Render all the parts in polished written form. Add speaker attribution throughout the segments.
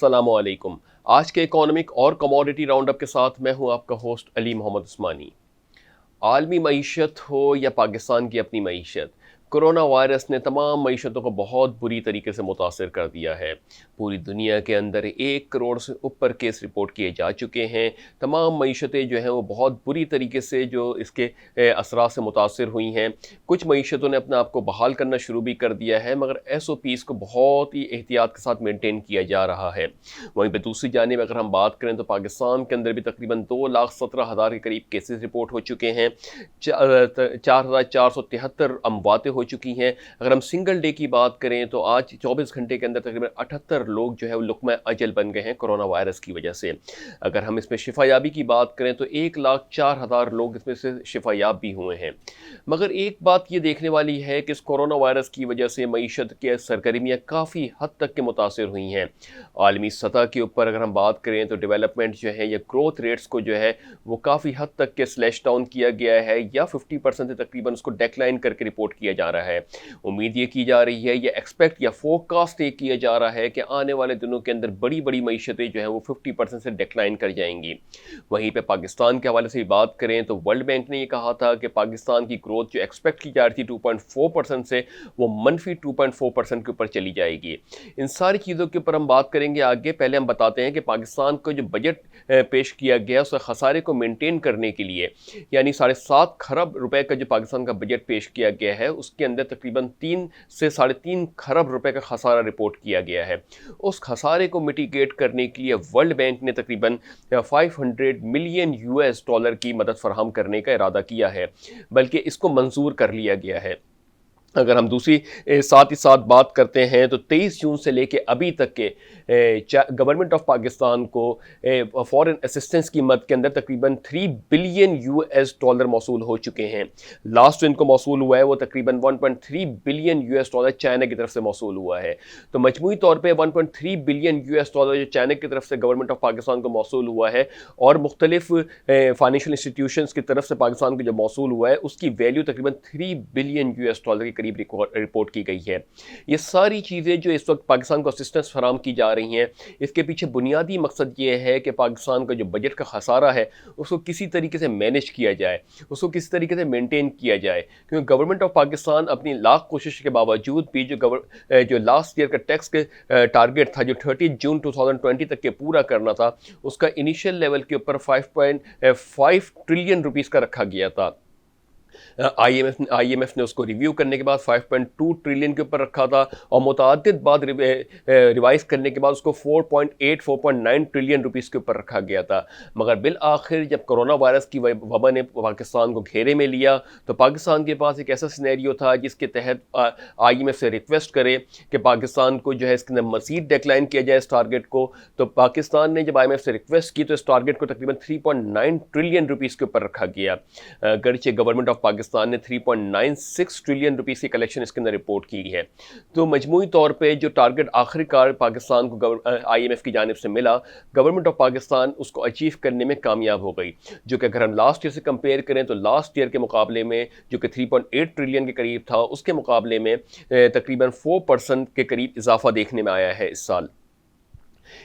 Speaker 1: अस्सलामुअलैकुम। आज के इकोनॉमिक और कमोडिटी राउंडअप के साथ मैं हूं आपका होस्ट अली मोहम्मद उस्मानी। आलमी मईशत हो या पाकिस्तान की अपनी मईशत, कोरोना वायरस ने तमाम मईशतों को बहुत बुरी तरीके से मुतासर कर दिया है। पूरी दुनिया के अंदर 1 करोड़ से ऊपर केस रिपोर्ट किए जा चुके हैं। तमाम मईशतें जो हैं वो बहुत बुरी तरीके से जो इसके असरा से मुतासर हुई हैं। कुछ मईशतों ने अपने आप को बहाल करना शुरू भी कर दिया है, मगर SOPs को बहुत ही एहतियात के साथ मेनटेन किया जा रहा है। वहीं पर दूसरी जानिब अगर हम बात करें तो पाकिस्तान के अंदर भी तकरीबन 2,17,000 के करीब केसेस रिपोर्ट हो चुके हैं। 4,473 अमवातें हो चुकी हैं। अगर हम सिंगल डे की बात करें तो आज 24 घंटे के अंदर तकरीबन 78 लोग जो है वो लुक़्मा अजल बन गए हैं कोरोना वायरस की वजह से। अगर हम इसमें शिफायाबी की बात करें तो 1,04,000 लोग इसमें से शिफायाब भी हुए हैं। मगर एक बात ये देखने वाली है कि इस कोरोना वायरस की वजह से मईशत के सरगर्मियाँ काफ़ी हद तक के मुतासर हुई हैं। आलमी सतह के ऊपर अगर हम बात करें तो डेवलपमेंट जो है या ग्रोथ रेट्स को जो है वो काफ़ी हद तक के स्लैश डाउन किया गया है या 50% से तकरीबन उसको डेक्लाइन करके रिपोर्ट किया जा रहा है। उम्मीद ये की जा रही है या एक्सपेक्ट या फोरकास्ट ये किया जा रहा है कि आने वाले दिनों के अंदर बड़ी बड़ी मईशतें जो है वो 50% से डेक्लाइन कर जाएंगी। वहीं पे पाकिस्तान के हवाले से बात करें तो वर्ल्ड बैंक ने ये कहा था कि पाकिस्तान की ग्रोथ जो एक्सपेक्ट की जा रही थी 2.4% से वो मनफी 2.4% के ऊपर चली जाएगी। इन सारी चीज़ों के ऊपर हम बात करेंगे आगे। पहले हम बताते हैं कि पाकिस्तान को जो बजट पेश किया गया उसके खसारे को मेंटेन करने के लिए यानी 7.5 खरब रुपए का जो पाकिस्तान का बजट पेश किया गया है उसके अंदर तकरीबन 3 से 3.5 खरब रुपए का खसारा रिपोर्ट किया गया है। उस खसारे को मिटिगेट करने के लिए वर्ल्ड बैंक ने तकरीबन 500 मिलियन US डॉलर की मदद फराहम करने का इरादा किया है, बल्कि इसको मंजूर कर लिया गया है। अगर हम दूसरी साथ ही साथ बात करते हैं तो 23 जून से लेके अभी तक के गवर्नमेंट ऑफ पाकिस्तान को फॉरेन असिस्टेंस की मद के अंदर तकरीबन 3 बिलियन US डॉलर मौसूल हो चुके हैं। लास्ट जो इनको मौसूल हुआ है वो तकरीबन 1.3 बिलियन US डॉलर चाइना की तरफ से मौसूल हुआ है। तो मजमूई तौर पे 1.3 बिलियन US डॉलर जो चाइना की तरफ से गवर्नमेंट ऑफ पाकिस्तान को मौसूल हुआ है और मुख्तलिफ फाइनेंशियल इंस्टीट्यूशंस की तरफ से पाकिस्तान को जो मौसूल हुआ है उसकी वैल्यू तकरीबन 3 बिलियन US डॉलर के करीब रिपोर्ट की गई है। ये सारी चीज़ें जो इस वक्त पाकिस्तान को असिस्टेंस फराहम की जा रही हैं, इसके पीछे बुनियादी मकसद ये है कि पाकिस्तान का जो बजट का खसारा है उसको किसी तरीके से मैनेज किया जाए, उसको किसी तरीके से मेंटेन किया जाए। क्योंकि गवर्नमेंट ऑफ पाकिस्तान अपनी लाख कोशिश के बावजूद भी जो लास्ट ईयर का टैक्स के टारगेट था जो 30 जून 2020 तक के पूरा करना था, उसका इनिशियल लेवल के ऊपर 5.5 ट्रिलियन रुपीज़ का रखा गया था। IMF ने उसको रिव्यू करने के बाद 5.2 ट्रिलियन के ऊपर रखा था और मुतअद्दिद बाद रिवाइज करने के बाद उसको 4.9 ट्रिलियन रुपीस के ऊपर रखा गया था। मगर बिल आखिर जब कोरोना वायरस की वबा ने पाकिस्तान को घेरे में लिया तो पाकिस्तान के पास एक ऐसा सिनेरियो था जिसके तहत IMF से रिक्वेस्ट करे कि पाकिस्तान को जो है इसके अंदर मज़ीद डेक्लाइन किया जाए इस टारगेट को। तो पाकिस्तान ने जब IMF से रिक्वेस्ट की तो इस टारगेट को तकरीबन 3.9 ट्रिलियन रुपीस के ऊपर रखा गया। अगरचे गवर्नमेंट ऑफ पाकिस्तान ने 3.96 ट्रिलियन रुपीस की कलेक्शन इसके अंदर रिपोर्ट की है। तो मजमूई तौर पे जो टारगेट आखिरकार पाकिस्तान को IMF की जानिब से मिला, गवर्नमेंट ऑफ पाकिस्तान उसको अचीव करने में कामयाब हो गई। जो कि अगर हम लास्ट ईयर से कंपेयर करें तो लास्ट ईयर के मुकाबले में जो कि 3.8 ट्रिलियन के करीब था उसके मुकाबले में तकरीबन 4% के करीब इजाफा देखने में आया है इस साल।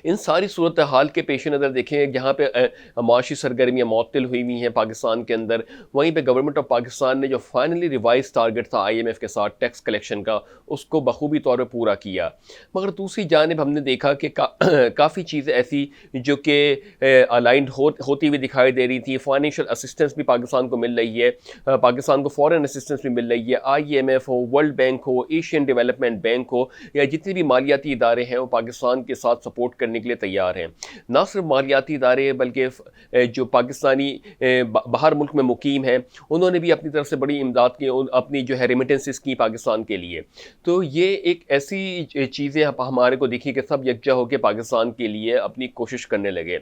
Speaker 1: इन सारी सूरत हाल के पेश नज़र देखें जहाँ पे माशी सरगर्मियाँ मुअत्तल हुई हैं पाकिस्तान के अंदर, वहीं पे गवर्नमेंट ऑफ पाकिस्तान ने जो फाइनली रिवाइज टारगेट था IMF के साथ टैक्स कलेक्शन का उसको बखूबी तौर पे पूरा किया। मगर दूसरी जानिब हमने देखा कि काफ़ी चीज़ें ऐसी जो कि अलाइंड होती हुई दिखाई दे रही थी। फाइनेंशियल असिस्टेंस भी पाकिस्तान को मिल रही है, पाकिस्तान को फॉरेन असिस्टेंस भी मिल रही है। IMF हो, वर्ल्ड बैंक हो, एशियन डेवलपमेंट बैंक हो या जितने भी मालियाती इदारे हैं वो पाकिस्तान के साथ सपोर्ट करने के लिए तैयार हैं। ना सिर्फ मालियाती इदारे बल्कि जो पाकिस्तानी बाहर मुल्क में मुकीम हैं उन्होंने भी अपनी तरफ से बड़ी इमदाद की, अपनी जो है रेमिटेंसेस की पाकिस्तान के लिए। तो ये एक ऐसी चीज़ें हमारे को दिखी कि सब यकजा होकर पाकिस्तान के लिए अपनी कोशिश करने लगे।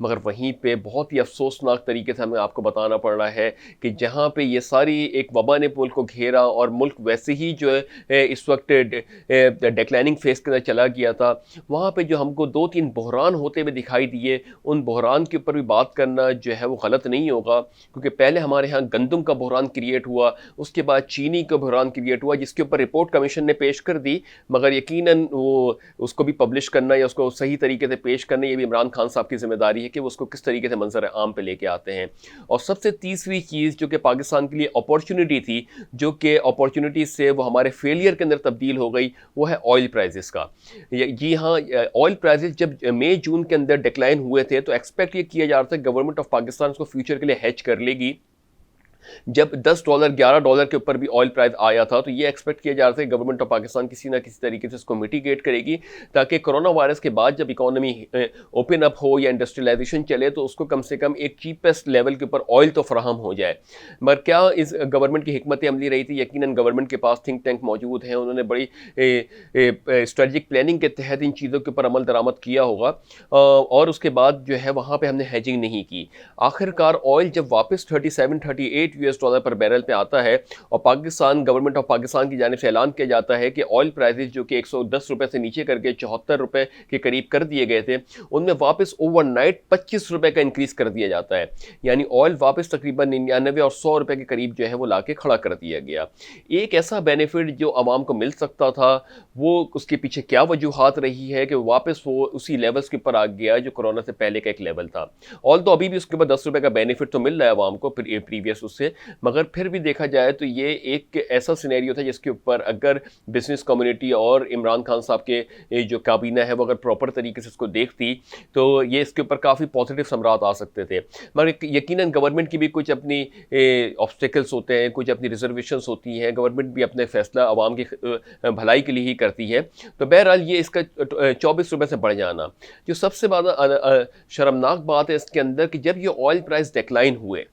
Speaker 1: मगर वहीं पे बहुत ही अफसोसनाक तरीके से हमें आपको बताना पड़ रहा है कि जहाँ पे ये सारी एक वबा ने मुल्क को घेरा और मुल्क वैसे ही जो है इस वक्त डिक्लाइनिंग फेस के अंदर चला गया था, वहाँ पे जो हमको 2-3 बहरान होते हुए दिखाई दिए, उन बहरान के ऊपर भी बात करना जो है वो गलत नहीं होगा, क्योंकि पहले हमारे यहाँ गंदम का बहरान क्रिएट हुआ, उसके बाद चीनी का बहरान क्रिएट हुआ, जिसके ऊपर रिपोर्ट कमीशन ने पेश कर दी, मगर यकीनन वो उसको भी पब्लिश करना या उसको सही तरीके से पेश करना, ये भी इमरान खान साहब की जिम्मेदारी है कि वो उसको किस तरीके से मंजर आम पे लेके आते हैं। और सबसे तीसरी चीज़ जो कि पाकिस्तान के लिए अपॉर्चुनिटी थी, जो कि अपॉर्चुनिटी से वो हमारे फेलियर के अंदर तब्दील हो गई, वो है ऑयल प्राइजेस का। जी हाँ, ऑयल प्राइजेस जब मई जून के अंदर डिक्लाइन हुए थे तो एक्सपेक्ट ये किया जा रहा था गवर्नमेंट ऑफ पाकिस्तान उसको फ्यूचर के लिए हेज कर लेगी। जब $10 $11 के ऊपर भी ऑयल प्राइस आया था तो ये एक्सपेक्ट किया जा रहा था कि गवर्नमेंट ऑफ पाकिस्तान किसी ना किसी तरीके से इसको मिटिगेट करेगी, ताकि कोरोना वायरस के बाद जब इकोनॉमी ओपन अप हो या इंडस्ट्रियलाइजेशन चले तो उसको कम से कम एक चीपेस्ट लेवल के ऊपर ऑयल तो फराहम हो जाए। मगर क्या इस गवर्नमेंट की हिकमत अमली रही थी? यकीनन गवर्नमेंट के पास थिंक टैंक मौजूद हैं, उन्होंने बड़ी स्ट्रेटजिक प्लानिंग के तहत इन चीज़ों के ऊपर अमल दरामद किया होगा, और उसके बाद जो है वहाँ पे हमने हेजिंग नहीं की। आखिरकार ऑयल जब वापस 37-38 $38 पर बैरल पे आता है और पाकिस्तान गवर्नमेंट ऑफ पाकिस्तान की जानिब से ऐलान किया जाता है कि ऑयल प्राइसेस जो कि $110 से नीचे करके $74 के करीब कर दिए गए थे, उनमें वापस ओवरनाइट $25 का इंक्रीज कर दिया जाता है। यानी ऑयल वापस तकरीबन 99 और $100 के करीब जो है वो लाके खड़ा कर दिया गया। एक ऐसा बेनिफिट जो आवाम को मिल सकता था, वो उसके पीछे क्या वजूहात रही है कि वापस वो उसी लेवल्स के ऊपर आ गया जो कोरोना से पहले का एक लेवल था। ऑल तो अभी भी उसके बाद $10 का बेनिफिट तो मिल रहा है आवाम को प्रीवियस उससे, मगर फिर भी देखा जाए तो ये एक ऐसा सिनेरियो था जिसके ऊपर अगर बिजनेस कम्युनिटी और इमरान खान साहब के जो काबीना है वो अगर प्रॉपर तरीके से इसको देखती तो ये इसके ऊपर काफ़ी पॉजिटिव समरात आ सकते थे। मगर यकीनन गवर्नमेंट की भी कुछ अपनी ऑब्स्टिकल्स होते हैं, कुछ अपनी रिजर्वेशंस होती हैं, गवर्नमेंट भी अपने फैसला आवाम की भलाई के लिए ही करती है। तो बहरहाल ये इसका $24 से बढ़ जाना, जो सबसे ज़्यादा शर्मनाक बात है इसके अंदर कि जब ये ऑयल प्राइस डिक्लाइन हुए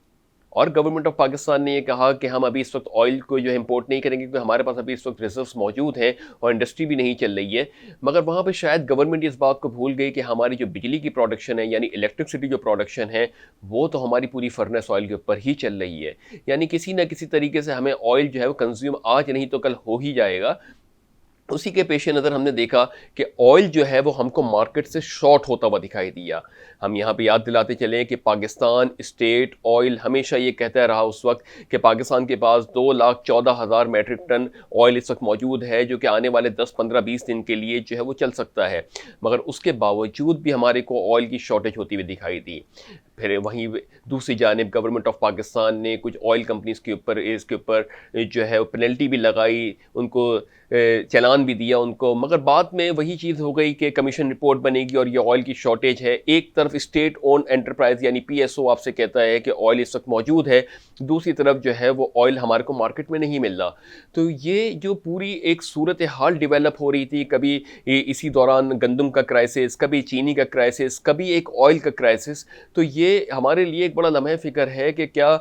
Speaker 1: और गवर्नमेंट ऑफ पाकिस्तान ने ये कहा कि हम अभी इस वक्त ऑयल को जो है इंपोर्ट नहीं करेंगे क्योंकि हमारे पास अभी इस वक्त रिजर्व्स मौजूद हैं और इंडस्ट्री भी नहीं चल रही है, मगर वहाँ पे शायद गवर्नमेंट इस बात को भूल गई कि हमारी जो बिजली की प्रोडक्शन है यानी इलेक्ट्रिसिटी जो प्रोडक्शन है वो तो हमारी पूरी फर्नेस ऑयल के ऊपर ही चल रही है। यानी किसी न किसी तरीके से हमें ऑयल जो है वो कंज्यूम आज नहीं तो कल हो ही जाएगा। उसी के पेश नज़र हमने देखा कि ऑयल जो है वो हमको मार्केट से शॉर्ट होता हुआ दिखाई दिया। हम यहाँ पे याद दिलाते चलें कि पाकिस्तान स्टेट ऑयल हमेशा ये कहता रहा उस वक्त कि पाकिस्तान के पास 2,14,000 मैट्रिक टन ऑयल इस वक्त मौजूद है जो कि आने वाले 10, 15, 20 दिन के लिए जो है वो चल सकता है, मगर उसके बावजूद भी हमारे को ऑयल की शॉर्टेज होती हुई दिखाई दी। फिर वहीं दूसरी जानिब गवर्नमेंट ऑफ पाकिस्तान ने कुछ ऑयल कंपनीज़ के ऊपर इसके ऊपर जो है पेनल्टी भी लगाई, उनको चालान भी दिया उनको, मगर बाद में वही चीज़ हो गई कि कमीशन रिपोर्ट बनेगी और ये ऑयल की शॉर्टेज है। एक तरफ स्टेट ओन एंटरप्राइज यानी PSO आपसे कहता है कि ऑयल इस वक्त मौजूद है, दूसरी तरफ जो है वो ऑयल हमारे को मार्केट में नहीं मिल रहा। तो ये जो पूरी एक सूरत हाल डेवलप हो रही थी, कभी इसी दौरान गंदम का क्राइसिस, कभी चीनी का क्राइसिस, कभी एक ऑयल का क्राइसिस, तो ये हमारे लिए एक बड़ा लम्हा फ़िक्र है कि क्या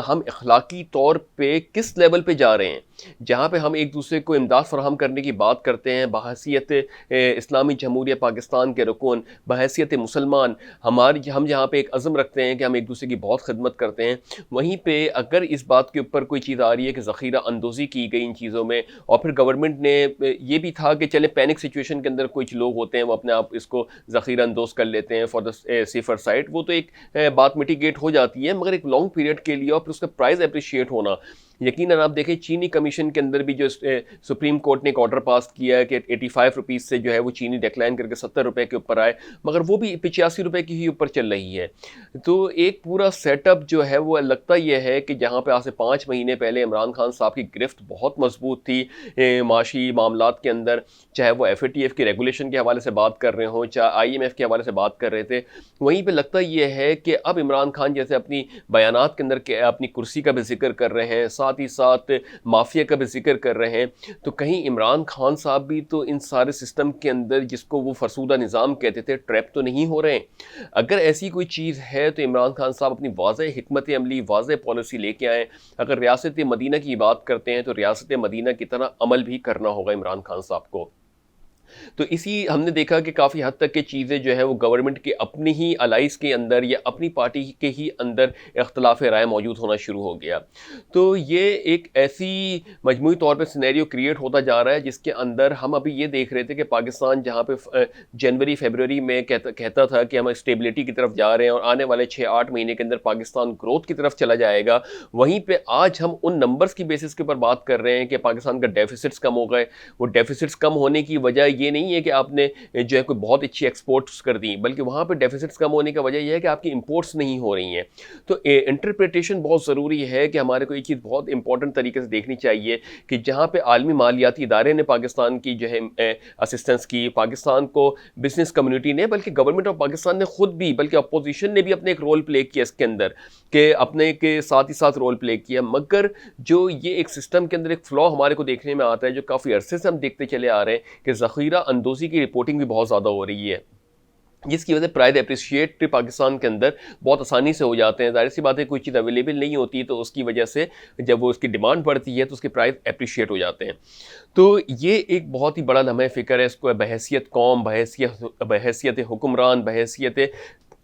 Speaker 1: हम अखलाकी तौर पे किस लेवल पे जा रहे हैं, जहाँ पे हम एक दूसरे को इमदाद फराहम करने की बात करते हैं बहैसियत इस्लामी जमहूरिया पाकिस्तान के रुकन, बहैसियत मुसलमान हम जहाँ पे एक अज़म रखते हैं कि हम एक दूसरे की बहुत खिदमत करते हैं, वहीं पे अगर इस बात के ऊपर कोई चीज़ आ रही है कि ज़ख़ीरा अंदोज़ी की गई इन चीज़ों में, और फिर गवर्नमेंट ने ये भी था कि चले पैनिक सिचुएशन के अंदर कुछ लोग होते हैं वो अपने आप इसको ज़ख़ीरा अंदोज़ कर लेते हैं फॉर द सेफर साइड, वो तो एक बात मिटिगेट हो जाती है, मगर एक लॉन्ग पीरियड के लिए और फिर उसका प्राइस अप्रिशिएट होना। यकीनन आप देखें चीनी कमीशन के अंदर भी जो सुप्रीम कोर्ट ने एक ऑर्डर पास किया है कि 85 रुपीज़ से जो है वो चीनी डिक्लाइन करके 70 रुपये के ऊपर आए, मगर वो भी 85 रुपये की ही ऊपर चल रही है। तो एक पूरा सेटअप जो है वो लगता यह है कि जहाँ पे आज से 5 महीने पहले इमरान खान साहब की गिरफ्त बहुत मजबूत थी माशी मामलात के अंदर, चाहे वो FATF की रेगुलेशन के हवाले से बात कर रहे हों, चाहे IMF के हवाले से बात कर रहे थे, वहीं पर लगता यह है कि अब इमरान खान जैसे अपनी बयानात के अंदर अपनी कुर्सी का भी जिक्र कर रहे हैं, साथ ही साथ माफिया का भी जिक्र कर रहे हैं, तो कहीं इमरान खान साहब भी तो इन सारे सिस्टम के अंदर जिसको वो फरसूदा निज़ाम कहते थे ट्रैप तो नहीं हो रहे हैं। अगर ऐसी कोई चीज़ है तो इमरान खान साहब अपनी वाज़ेह हिकमत अमली, वाज़ेह पॉलिसी लेके आएँ। अगर रियासत मदीना की बात करते हैं तो रियासत मदीना की तरह अमल भी करना होगा इमरान खान साहब को। तो इसी हमने देखा कि काफ़ी हद तक की चीज़ें जो है वो गवर्नमेंट के अपनी ही अलाइज के अंदर या अपनी पार्टी के ही अंदर इख्तलाफ राय मौजूद होना शुरू हो गया। तो ये एक ऐसी मजमूई तौर पे सिनेरियो क्रिएट होता जा रहा है जिसके अंदर हम अभी ये देख रहे थे कि पाकिस्तान जहाँ पे जनवरी फरवरी में कहता था कि हम स्टेबिलिटी की तरफ जा रहे हैं और आने वाले 6-8 महीने के अंदर पाकिस्तान ग्रोथ की तरफ चला जाएगा, वहीं पे आज हम उन नंबर्स की बेसिस के ऊपर बात कर रहे हैं कि पाकिस्तान का डेफिसिट्स कम हो गए। वो डेफिसिट्स कम होने की वजह ये नहीं है कि आपने जो है कोई बहुत अच्छी एक्सपोर्ट्स कर दी, बल्कि वहाँ पे डेफिसिट्स कम होने का वजह यह है कि आपकी इंपोर्ट्स नहीं हो रही हैं। तो इंटरप्रिटेशन बहुत ज़रूरी है कि हमारे को एक चीज़ बहुत इंपॉर्टेंट तरीके से देखनी चाहिए कि जहाँ पे आलमी मालियाती इदारे ने पाकिस्तान की जो है असिस्टेंस की, पाकिस्तान को बिजनेस कम्युनिटी ने, बल्कि गवर्नमेंट ऑफ पाकिस्तान ने खुद भी, बल्कि अपोजिशन ने भी अपने एक रोल प्ले किया इसके अंदर, कि अपने के साथ ही साथ रोल प्ले किया। मगर जो ये एक सिस्टम के अंदर एक फ्लॉ हमारे को देखने में आता है, जो काफ़ी अरसे से हम देखते चले आ रहे हैं, कि ज़ख़ीरा अंदोज़ी की रिपोर्टिंग भी बहुत ज़्यादा हो रही है, जिसकी वजह से प्राइस एप्रिशिएट पाकिस्तान के अंदर बहुत आसानी से हो जाते हैं। ज़ाहिर सी बात है, कोई चीज़ अवेलेबल नहीं होती तो उसकी वजह से जब वो उसकी डिमांड बढ़ती है तो उसके प्राइस एप्रिशिएट हो जाते हैं। तो ये एक बहुत ही बड़ा लम्हा फ़िक्र है। इसको बहैसियत कौम, बहैसियत हुक्मरान, बहैसियत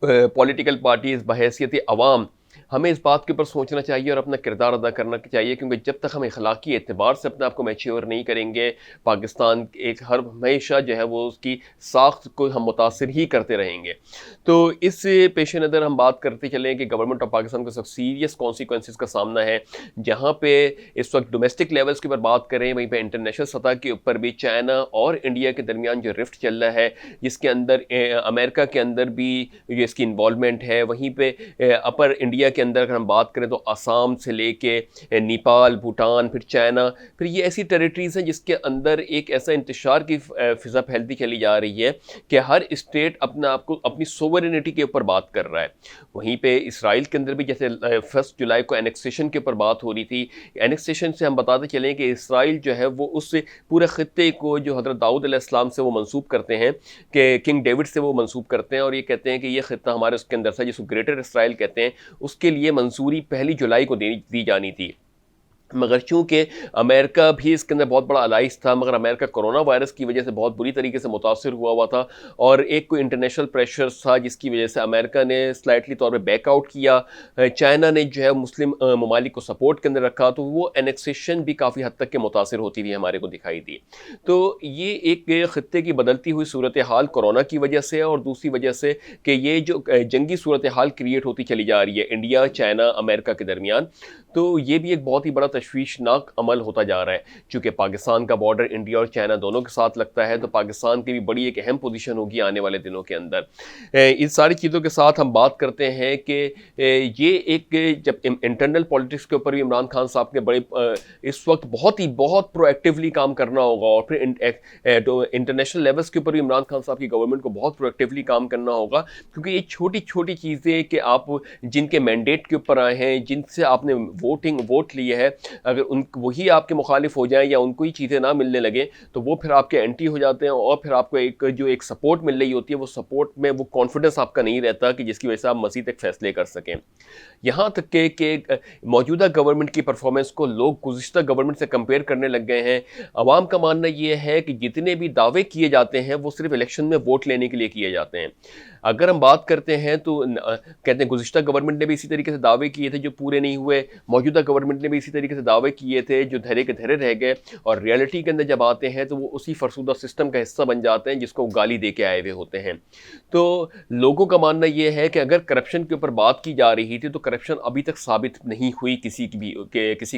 Speaker 1: पॉलिटिकल पार्टीज़, बहैसियत अवाम, हमें इस बात के ऊपर सोचना चाहिए और अपना किरदार अदा करना चाहिए, क्योंकि जब तक हम अखलाकी एतबार से अपने आप को मैच्योर नहीं करेंगे, पाकिस्तान एक हमेशा जो है वो उसकी साख्त को हम मुतासिर ही करते रहेंगे। तो इस पेश नज़र हम बात करते चलें कि गवर्नमेंट ऑफ पाकिस्तान को सब सीरियस कॉन्सिक्वेंसेस का सामना है। जहाँ पे इस वक्त डोमेस्टिक लेवल्स के ऊपर बात करें, वहीं पर इंटरनेशनल सतह के ऊपर भी चाइना और इंडिया के दरमियान जो रिफ्ट चल रहा है, जिसके अंदर अमेरिका के अंदर भी ये इसकी इन्वॉल्वमेंट है। वहीं पर अपर इंडिया के अंदर अगर हम बात करें तो आसाम से लेके नेपाल, भूटान, फिर चाइना, फिर ये ऐसी टेरिटरीज़ हैं जिसके अंदर एक ऐसा इंतशार की फ़िज़ा फैलती चली जा रही है कि हर स्टेट अपने आप को अपनी सोवरेनिटी के ऊपर बात कर रहा है। वहीं पे इसराइल के अंदर भी जैसे 1 जुलाई को एनेक्सेशन के ऊपर बात हो रही थी। एनेक्सेशन से हम बताते चलें कि इसराइल जो है वो उस पूरे ख़ित्ते को जो हज़रत दाऊद अलैहिस्सलाम से वो मंसूब करते हैं, कि किंग डेविड से वो मंसूब करते हैं, और ये कहते हैं कि ये ख़ित्ता हमारे उसके अंदर था, जिसको ग्रेटर इसराइल कहते हैं, उसके लिए मंजूरी 1 जुलाई को दी जानी थी। मगर चूँकि अमेरिका भी इसके अंदर बहुत बड़ा अलाइज था, मगर अमेरिका कोरोना वायरस की वजह से बहुत बुरी तरीके से मुतासिर हुआ था, और एक कोई इंटरनेशनल प्रेशर था जिसकी वजह से अमेरिका ने स्लाइटली तौर पे बैकआउट किया। चाइना ने जो है मुस्लिम ममालिक को सपोर्ट के अंदर रखा, तो वो एनेक्सेशन भी काफ़ी हद तक के मुतासिर होती हुई हमारे को दिखाई दी। तो ये एक ख़ित्ते की बदलती हुई सूरत हाल कोरोना की वजह से, और दूसरी वजह से कि ये जो जंगी सूरत हाल क्रिएट होती चली जा रही है इंडिया, चाइना, अमेरिका के दरमियान, तो ये भी एक बहुत ही बड़ा तशवीशनाक अमल होता जा रहा है। चूँकि पाकिस्तान का बॉर्डर इंडिया और चाइना दोनों के साथ लगता है, तो पाकिस्तान की भी बड़ी एक अहम पोजीशन होगी आने वाले दिनों के अंदर। इन सारी चीज़ों के साथ हम बात करते हैं कि ये एक जब इंटरनल पॉलिटिक्स के ऊपर भी इमरान खान साहब के बड़े इस वक्त बहुत प्रोएक्टिवली काम करना होगा, और फिर इंटरनेशनल लेवल्स के ऊपर भी इमरान खान साहब की गवर्नमेंट को बहुत प्रोएक्टिवली काम करना होगा, क्योंकि ये छोटी छोटी चीज़ें कि आप जिनके मैंडेट के ऊपर आए हैं, जिनसे आपने वोट लिए है, अगर वही आपके मुखालिफ हो जाएं या उनको ही चीज़ें ना मिलने लगे, तो वो फिर आपके एंटी हो जाते हैं, और फिर आपको एक सपोर्ट मिल रही होती है, वो सपोर्ट में वो कॉन्फिडेंस आपका नहीं रहता कि जिसकी वजह से आप मज़ीद एक फ़ैसले कर सकें। यहाँ तक कि मौजूदा गवर्नमेंट की परफॉर्मेंस को लोग गुज़िश्ता गवर्नमेंट से कंपेयर करने लग गए हैं। अवाम का मानना ये है कि जितने भी दावे किए जाते हैं वो सिर्फ इलेक्शन में वोट लेने के लिए किए जाते हैं। अगर हम बात करते हैं तो कहते हैं गुज़िश्ता गवर्नमेंट ने भी इसी तरीके से दावे किए थे जो पूरे नहीं हुए, मौजूदा गवर्नमेंट ने भी इसी तरीके से दावे किए थे जो धरे के धरे रह गए, और रियलिटी के अंदर जब आते हैं तो वो उसी फरसूदा सिस्टम का हिस्सा बन जाते हैं जिसको गाली दे के आए हुए होते हैं। तो लोगों का मानना ये है कि अगर करप्शन के ऊपर बात की जा रही थी तो करप्शन अभी तक साबित नहीं हुई किसी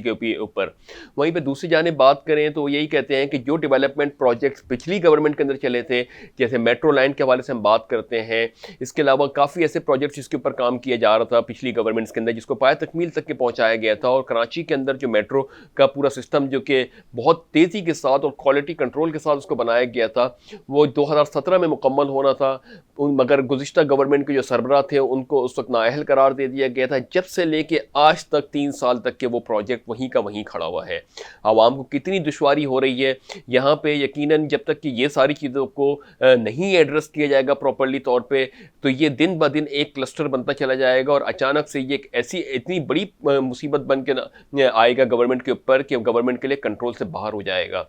Speaker 1: के ऊपर। वहीं पर दूसरी जानिब बात करें तो यही कहते हैं कि जो डेवलपमेंट प्रोजेक्ट्स पिछली गवर्नमेंट के अंदर चले थे, जैसे मेट्रो लाइन के हवाले से हम बात करते हैं, इसके अलावा काफ़ी ऐसे प्रोजेक्ट्स जिसके ऊपर काम किया जा रहा था पिछली गवर्नमेंट्स के अंदर, जिसको पाया तकमील तक के पहुंचाया गया था, और कराची के अंदर जो मेट्रो का पूरा सिस्टम जो कि बहुत तेज़ी के साथ और क्वालिटी कंट्रोल के साथ उसको बनाया गया था, वो 2017 में मुकम्मल होना था, मगर गुज़िश्ता गवर्नमेंट के जो सरबराह थे उनको उस वक्त नाअहल करार दे दिया गया था। जब से लेके आज तक 3 साल तक के वो प्रोजेक्ट वहीं का वहीं खड़ा हुआ है। आवाम को कितनी दुश्वारी हो रही है यहाँ पे, यकीनन जब तक कि ये सारी चीज़ों को नहीं एड्रेस किया जाएगा प्रॉपर्ली तौर पे, तो ये दिन ब दिन एक क्लस्टर बनता चला जाएगा, और अचानक से ये एक ऐसी इतनी बड़ी मुसीबत बन के आएगा गवर्नमेंट के ऊपर कि गवर्नमेंट के लिए कंट्रोल से बाहर हो जाएगा।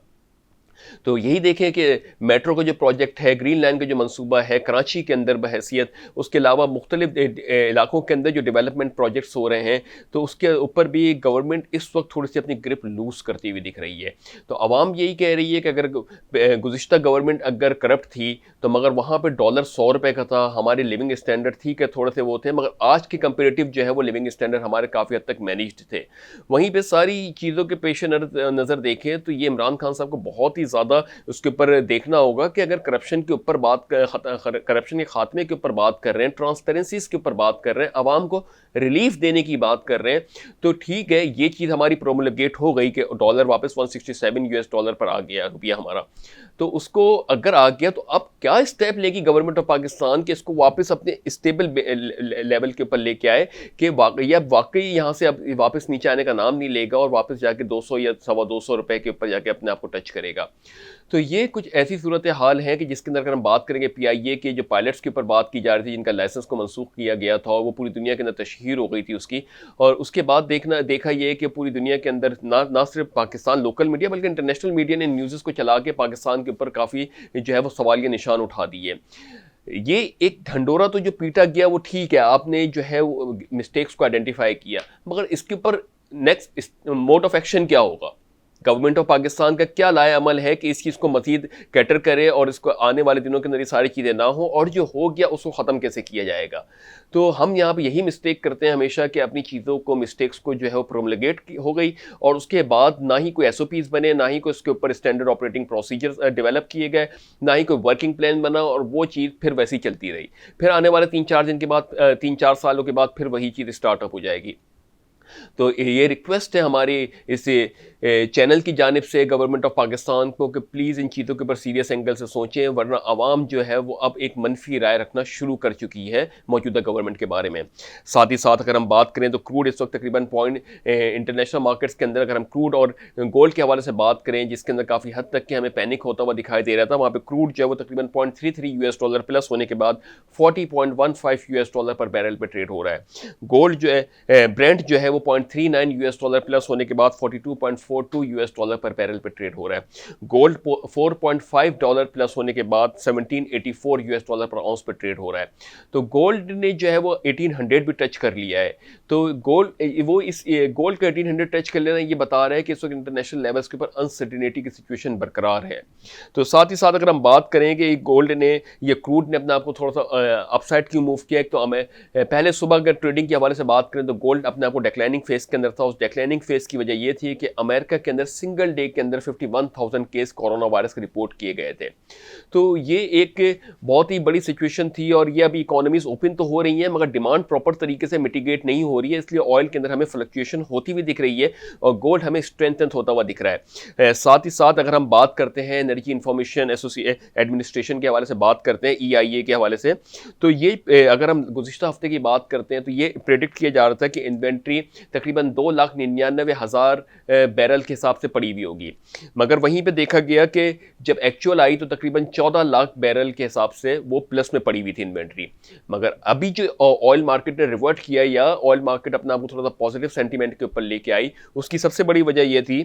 Speaker 1: तो यही देखें कि मेट्रो का जो प्रोजेक्ट है, ग्रीन लाइन का जो मंसूबा है, कराची के अंदर बहैसियत, उसके अलावा मुख्तलिफ इलाकों के अंदर जो डेवलपमेंट प्रोजेक्ट्स हो रहे हैं, तो उसके ऊपर भी गवर्नमेंट इस वक्त थोड़ी सी अपनी ग्रिप लूज़ करती हुई दिख रही है। तो आवाम यही कह रही है कि अगर गुज़िश्ता गवर्नमेंट अगर करप्ट थी, तो मगर वहाँ पर डॉलर 100 रुपये का था, हमारे लिविंग स्टैंडर्ड ठीक है थोड़े से वो थे, मगर आज के कंपेरेटिव जो है वो लिविंग स्टैंडर्ड हमारे काफ़ी हद तक मैनेज्ड थे। वहीं पे सारी चीज़ों के पेश नज़र देखें तो ये इमरान खान साहब को बहुत ही ज़्यादा उसके ऊपर देखना होगा कि अगर करप्शन के ऊपर करप्शन के खात्मे के ऊपर बात कर रहे हैं, ट्रांसपेरेंसीज के ऊपर बात कर रहे हैं, आवाम को रिलीफ देने की बात कर रहे हैं, तो ठीक है, ये चीज़ हमारी प्रोमोलगेट हो गई कि डॉलर वापस 167 यूएस डॉलर पर आ गया रुपया हमारा। तो उसको अगर आ गया तो अब क्या स्टेप लेगी गवर्नमेंट ऑफ पाकिस्तान कि इसको वापस अपने स्टेबल लेवल के ऊपर लेके आए कि वाकई यहाँ से अब वापस नीचे आने का नाम नहीं लेगा और वापस जाके 200 या 250 रुपए के ऊपर जाके अपने आप को टच करेगा। तो ये कुछ ऐसी सूरत हाल है कि जिसके अंदर अगर हम बात करेंगे पीआईए के जो पायलट्स के ऊपर बात की जा रही थी, जिनका लाइसेंस को मनसूख किया गया था और वो पूरी दुनिया के अंदर तशहीर हो गई थी उसकी, और उसके बाद देखा ये कि पूरी दुनिया के अंदर ना सिर्फ पाकिस्तान लोकल मीडिया बल्कि इंटरनेशनल मीडिया ने न्यूज़ को चला के पाकिस्तान के ऊपर काफ़ी जो है वो सवालिया निशान उठा दिए। ये एक ढंडोरा तो जो पीटा गया वो ठीक है, आपने जो है वो मिस्टेक्स को आइडेंटिफाई किया, मगर इसके ऊपर नेक्स्ट मोड ऑफ एक्शन क्या होगा? गवर्नमेंट ऑफ पाकिस्तान का क्या लाया अमल है कि इस चीज़ को मज़ीद कैटर करे और इसको आने वाले दिनों के अंदर ये सारी चीज़ें ना हो, और जो हो गया उसको ख़त्म कैसे किया जाएगा? तो हम यहाँ पे यही मिस्टेक करते हैं हमेशा कि अपनी चीज़ों को, मिस्टेक्स को जो है वो प्रोमलगेट हो गई और उसके बाद ना ही कोई SOPs बने, ना ही कोई उसके ऊपर स्टैंडर्ड ऑपरेटिंग प्रोसीजर्स डेवलप किए गए, ना ही कोई वर्किंग प्लान बना, और वो चीज़ फिर वैसे ही चलती रही। फिर आने वाले 3-4 दिन के बाद 3-4 सालों के बाद फिर वही चीज़ स्टार्टअप हो जाएगी। तो ये रिक्वेस्ट है हमारी इस चैनल की जानिब से गवर्नमेंट ऑफ पाकिस्तान को कि प्लीज़ इन चीज़ों के ऊपर सीरियस एंगल से सोचें, वरना आवाम जो है वो अब एक मनफी राय रखना शुरू कर चुकी है मौजूदा गवर्नमेंट के बारे में। साथ ही साथ अगर हम बात करें तो क्रूड इस वक्त तकरीबन इंटरनेशनल मार्केट्स के अंदर, अगर हम क्रूड और गोल्ड के हवाले से बात करें, जिसके अंदर काफ़ी हद तक कि हमें पैनिक होता हुआ दिखाई दे रहा था, वहाँ पर क्रूड जो है वो तकरीबन 0.33 यूएस डॉलर प्लस होने के बाद 40.15 यूएस डॉलर पर बैरल पर ट्रेड हो रहा है। गोल्ड जो है ब्रेंट जो है वो 0.39 यूएस डॉलर प्लस होने के बाद 42.42 यूएस डॉलर पर बैरल पर ट्रेड हो रहा है। गोल्ड 4.5 डॉलर प्लस होने के बाद 1784 यूएस डॉलर पर आउंस पर ट्रेड हो रहा है। तो गोल्ड ने जो है वो 1800 भी टच कर लिया है। तो गोल्ड का 1800 टच कर लेना ये बता रहा है कि इस वक्त इंटरनेशनल लेवल्स के ऊपर अनसर्टिनिटी की सिचुएशन बरकरार है। तो साथ ही साथ अगर हम बात करें कि गोल्ड ने, ये क्रूड ने अपने आप को थोड़ा सा अपसाइड क्यों मूव किया, तो हमें पहले सुबह अगर ट्रेडिंग के हवाले से बात करें तो गोल्ड अपने आप को डिक्लाइनिंग फेज के अंदर था। उस डिक्लाइनिंग फेज की वजह ये थी कि अमेरिका के अंदर सिंगल डे के अंदर 51,000 केस कोरोना वायरस के रिपोर्ट किए गए थे। तो ये एक बहुत ही बड़ी सिचुएशन थी, और ये अभी इकोनॉमीज ओपन तो हो रही हैं मगर डिमांड प्रॉपर तरीके से मिटिगेट नहीं हो रही है, इसलिए ऑयल के अंदर हमें फ्लक्चुएशन होती हुई दिख रही है और गोल्ड हमें स्ट्रेंथन होता हुआ दिख रहा है। साथ ही साथ अगर हम बात करते हैं एनर्जी इंफॉर्मेशन एडमिनिस्ट्रेशन के हवाले से बात करते हैं, EIA के हवाले से, तो ये अगर हम गुज़िश्ता हफ्ते की बात करते हैं तो ये प्रेडिक्ट किया जा रहा था कि इन्वेंट्री तकरीबन 2,99,000 बैरल के हिसाब से पड़ी हुई होगी, मगर वहीं पे देखा गया कि जब एक्चुअल आई तो तकरीबन 14 लाख बैरल के हिसाब से वो प्लस में पड़ी हुई थी इन्वेंट्री। मगर अभी जो ऑयल मार्केट ने रिवर्ट किया या ऑयल मार्केट अपना आपको थोड़ा सा पॉजिटिव सेंटीमेंट के ऊपर लेके आई, उसकी सबसे बड़ी वजह यह थी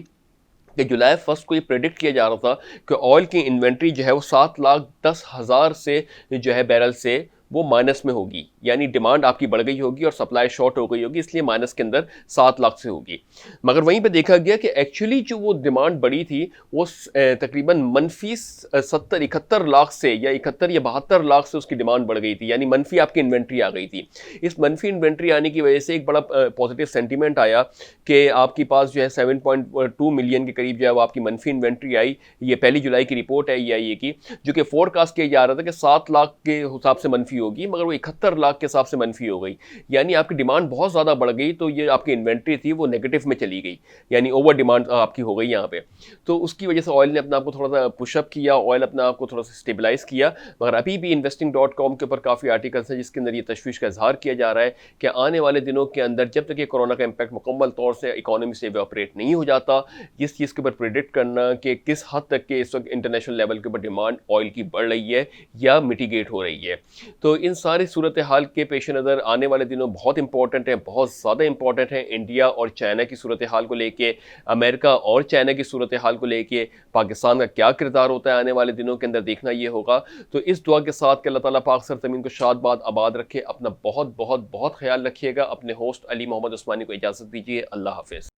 Speaker 1: कि जुलाई 1 को ये प्रेडिक्ट किया जा रहा था कि ऑयल की इन्वेंट्री जो है वो 7,10,000 से जो है बैरल से वो माइनस में होगी, यानी डिमांड आपकी बढ़ गई होगी और सप्लाई शॉर्ट हो गई होगी, इसलिए माइनस के अंदर 7 लाख से होगी। मगर वहीं पे देखा गया कि एक्चुअली जो वो डिमांड बढ़ी थी वो तकरीबन मनफी 71 लाख से या 71 या 72 लाख से उसकी डिमांड बढ़ गई थी, यानी मनफी आपकी इन्वेंट्री आ गई थी। इस मनफी इन्वेंट्री आने की वजह से एक बड़ा पॉजिटिव सेंटीमेंट आया कि आपके पास जो है 7.2 मिलियन के करीब जो है वो आपकी मनफी इन्वेंट्री आई। ये 1 जुलाई की रिपोर्ट है EIA की, जो कि फोरकास्ट किया जा रहा था कि 7 लाख के हिसाब से मनफी होगी, मगर वो 71 लाख के हिसाब से मनफी हो गई, यानी आपकी डिमांड बहुत ज़्यादा बढ़ गई। तो ये आपकी इन्वेंट्री थी वो नेगेटिव में चली गई, यानी ओवर डिमांड आपकी हो गई यहाँ पे। तो उसकी वजह से ऑयल ने अपने आप को थोड़ा सा पुशअप किया, ऑयल अपने आप को थोड़ा सा स्टेबलाइज किया। मगर अभी भी investing.com के ऊपर काफ़ी आर्टिकल्स हैं जिसके अंदर ये तशवीश का इजहार किया जा रहा है कि आने वाले दिनों के अंदर जब तक ये कोरोना का इम्पैक्ट मुकम्मल तौर से इकोनॉमी से ऑपरेट नहीं हो जाता, इस चीज़ के ऊपर प्रिडिक्ट करना कि किस हद तक के इस वक्त इंटरनेशनल लेवल के ऊपर डिमांड ऑयल की बढ़ रही है या मिटिगेट हो रही है। तो इन सारी सूरत हाल हाल के पेश नज़र आने वाले दिनों बहुत इंपॉर्टेंट है, बहुत ज़्यादा इंपॉर्टेंट है। इंडिया और चाइना की सूरत हाल को लेके, अमेरिका और चाइना की सूरत हाल को लेके पाकिस्तान का क्या किरदार होता है आने वाले दिनों के अंदर, देखना ये होगा। तो इस दुआ के साथ कि अल्लाह ताला पाक सरजमीन को शाद बाद आबाद रखे। अपना बहुत बहुत बहुत ख्याल रखिएगा। अपने होस्ट अली मोहम्मद उस्मानी को इजाज़त दीजिए। अल्लाह हाफिज़।